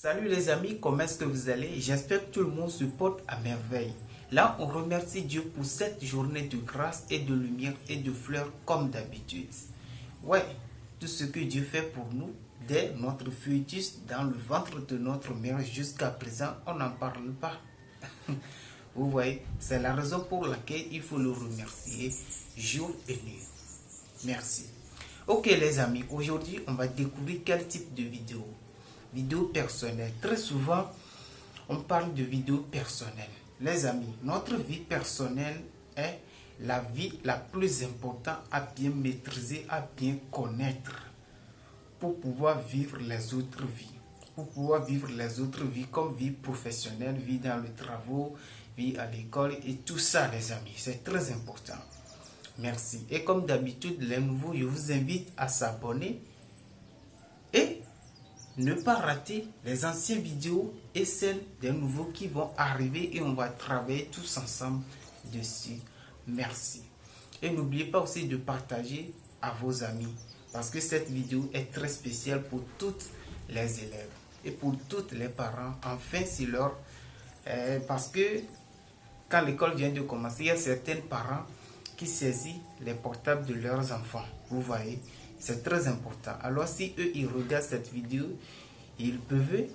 Salut les amis, comment est-ce que vous allez? J'espère que tout le monde se porte à merveille. Là, on remercie Dieu pour cette journée de grâce et de lumière et de fleurs comme d'habitude. Ouais, tout ce que Dieu fait pour nous, dès notre fœtus dans le ventre de notre mère jusqu'à présent, on n'en parle pas. Vous voyez, c'est la raison pour laquelle il faut le remercier jour et nuit. Merci. Ok les amis, aujourd'hui on va découvrir quel type de vidéo. Vidéo personnelle. Très souvent, on parle de vidéo personnelle. Les amis, notre vie personnelle est la vie la plus importante à bien maîtriser, à bien connaître pour pouvoir vivre les autres vies. Pour pouvoir vivre les autres vies comme vie professionnelle, vie dans le travail, vie à l'école et tout ça les amis. C'est très important. Merci. Et comme d'habitude, les nouveaux, je vous invite à s'abonner et ne pas rater les anciennes vidéos et celles des nouveaux qui vont arriver et on va travailler tous ensemble dessus. Merci. Et n'oubliez pas aussi de partager à vos amis parce que cette vidéo est très spéciale pour toutes les élèves et pour tous les parents. Enfin, c'est leur... parce que quand l'école vient de commencer, il y a certains parents qui saisissent les portables de leurs enfants. Vous voyez, c'est très important. Alors si eux, ils regardent cette vidéo, ils peuvent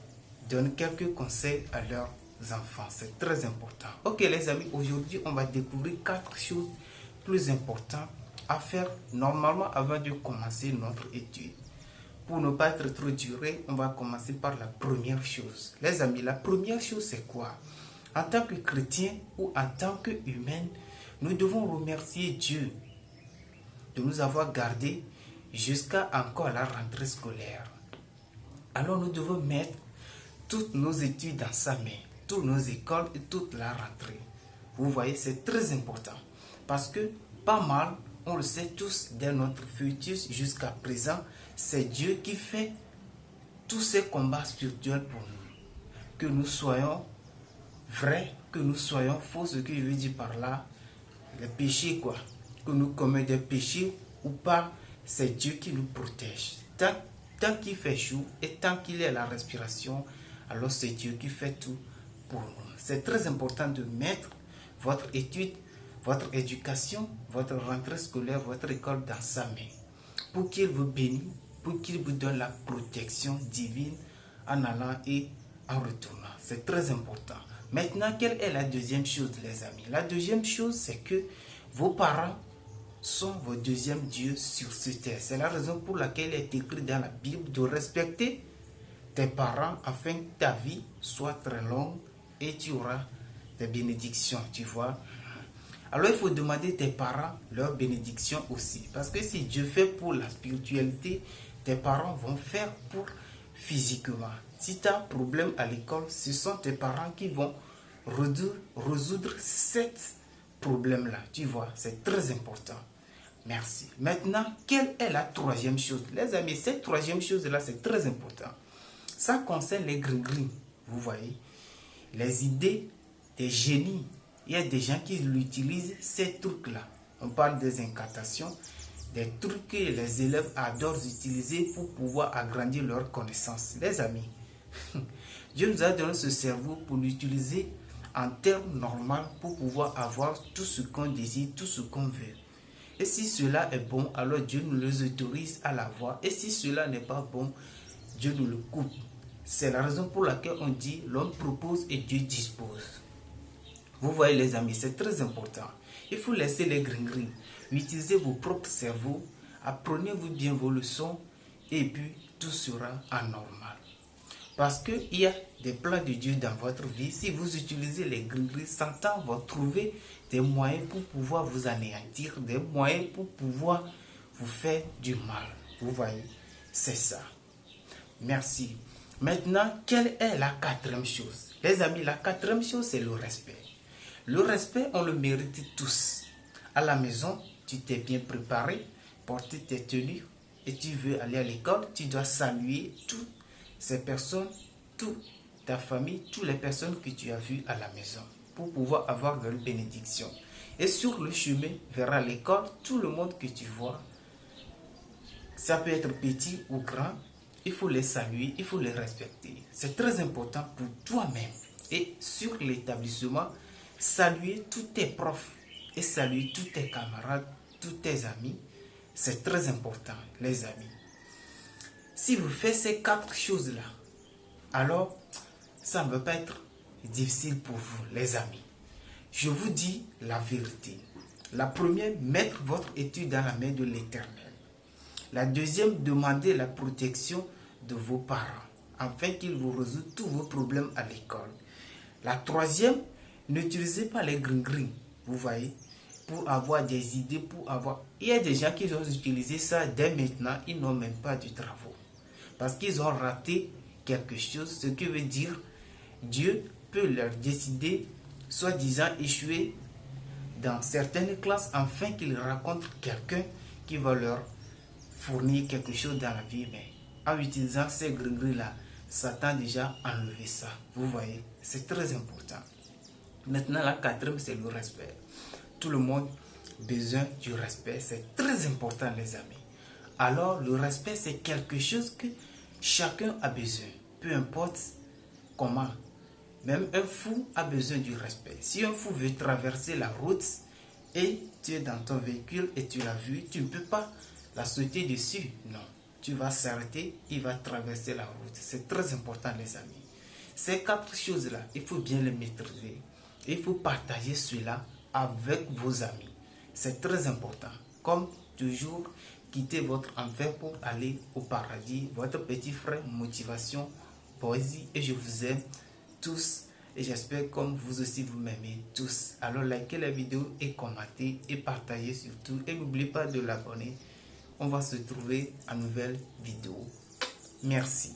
donner quelques conseils à leurs enfants. C'est très important. Ok les amis, aujourd'hui, on va découvrir 4 choses plus importantes à faire normalement avant de commencer notre étude. Pour ne pas être trop duré, on va commencer par la première chose. Les amis, la première chose, c'est quoi? En tant que chrétien ou en tant qu'humain, nous devons remercier Dieu de nous avoir gardés jusqu'à encore la rentrée scolaire. Alors nous devons mettre toutes nos études dans sa main, toutes nos écoles et toute la rentrée. Vous voyez, c'est très important. Parce que pas mal, on le sait tous, dès notre fœtus jusqu'à présent, c'est Dieu qui fait tous ces combats spirituels pour nous. Que nous soyons vrais, que nous soyons faux, ce que je veux dire par là, les péchés quoi, que nous commettons des péchés ou pas, c'est Dieu qui nous protège. Tant qu'il fait chaud et tant qu'il est à la respiration, alors c'est Dieu qui fait tout pour nous. C'est très important de mettre votre étude, votre éducation, votre rentrée scolaire, votre école dans sa main, pour qu'il vous bénisse, pour qu'il vous donne la protection divine en allant et en retournant. C'est très important. Maintenant, quelle est la deuxième chose, les amis? La deuxième chose, c'est que vos parents sont vos deuxièmes dieux sur cette terre. C'est la raison pour laquelle il est écrit dans la Bible de respecter tes parents afin que ta vie soit très longue et tu auras des bénédictions, tu vois. Alors, il faut demander tes parents leur bénédiction aussi. Parce que si Dieu fait pour la spiritualité, tes parents vont faire pour physiquement. Si tu as un problème à l'école, ce sont tes parents qui vont résoudre cet problème-là. Tu vois, c'est très important. Merci. Maintenant, quelle est la troisième chose? Les amis, cette troisième chose-là, c'est très important. Ça concerne les gris-gris. Vous voyez, les idées des génies. Il y a des gens qui utilisent ces trucs-là. On parle des incantations, des trucs que les élèves adorent utiliser pour pouvoir agrandir leurs connaissances. Les amis, Dieu nous a donné ce cerveau pour l'utiliser en termes normaux pour pouvoir avoir tout ce qu'on désire, tout ce qu'on veut. Et si cela est bon, alors Dieu nous les autorise à l'avoir. Et si cela n'est pas bon, Dieu nous le coupe. C'est la raison pour laquelle on dit l'homme propose et Dieu dispose. Vous voyez les amis, c'est très important. Il faut laisser les gris-gris. Utilisez vos propres cerveaux, apprenez-vous bien vos leçons et puis tout sera anormal. Parce qu'il y a des plans de Dieu dans votre vie. Si vous utilisez les gris-gris, Satan va trouver des moyens pour pouvoir vous anéantir, des moyens pour pouvoir vous faire du mal. Vous voyez, c'est ça. Merci. Maintenant, quelle est la quatrième chose? Les amis, la quatrième chose, c'est le respect. Le respect, on le mérite tous. À la maison, tu t'es bien préparé, porté tes tenues et tu veux aller à l'école, tu dois saluer toutes ces personnes, toute ta famille, toutes les personnes que tu as vues à la maison pour pouvoir avoir leur bénédiction. Et sur le chemin vers l'école, tout le monde que tu vois, ça peut être petit ou grand, il faut les saluer, il faut les respecter. C'est très important pour toi-même. Et sur l'établissement, saluer tous tes profs et saluer tous tes camarades, tous tes amis. C'est très important, les amis. Si vous faites ces 4 choses-là, alors ça ne va pas être difficile pour vous, les amis. Je vous dis la vérité. La première, mettre votre étude dans la main de l'Éternel. La deuxième, demander la protection de vos parents, afin qu'ils vous résolvent tous vos problèmes à l'école. La troisième, n'utilisez pas les gring-gring, vous voyez, pour avoir des idées, pour avoir... Il y a des gens qui ont utilisé ça dès maintenant, ils n'ont même pas de travaux. Parce qu'ils ont raté quelque chose, ce qui veut dire Dieu peut leur décider, soi-disant échouer dans certaines classes, afin qu'ils rencontrent quelqu'un qui va leur fournir quelque chose dans la vie. Mais en utilisant ces gris-gris-là, Satan déjà enlevé ça. Vous voyez, c'est très important. Maintenant, la quatrième, c'est le respect. Tout le monde a besoin du respect. C'est très important, les amis. Alors, le respect, c'est quelque chose que chacun a besoin. Peu importe comment. Même un fou a besoin du respect. Si un fou veut traverser la route et tu es dans ton véhicule et tu l'as vu, tu ne peux pas la sauter dessus. Non. Tu vas s'arrêter, il va traverser la route. C'est très important, les amis. Ces 4 choses-là, il faut bien les maîtriser. Il faut partager cela avec vos amis. C'est très important. Comme toujours, quittez votre enfer pour aller au paradis. Votre petit frère, motivation, poésie. Et je vous aime tous. Et j'espère comme vous aussi vous m'aimez tous. Alors likez la vidéo et commentez et partagez surtout. Et n'oubliez pas de l'abonner. On va se trouver à une nouvelle vidéo. Merci.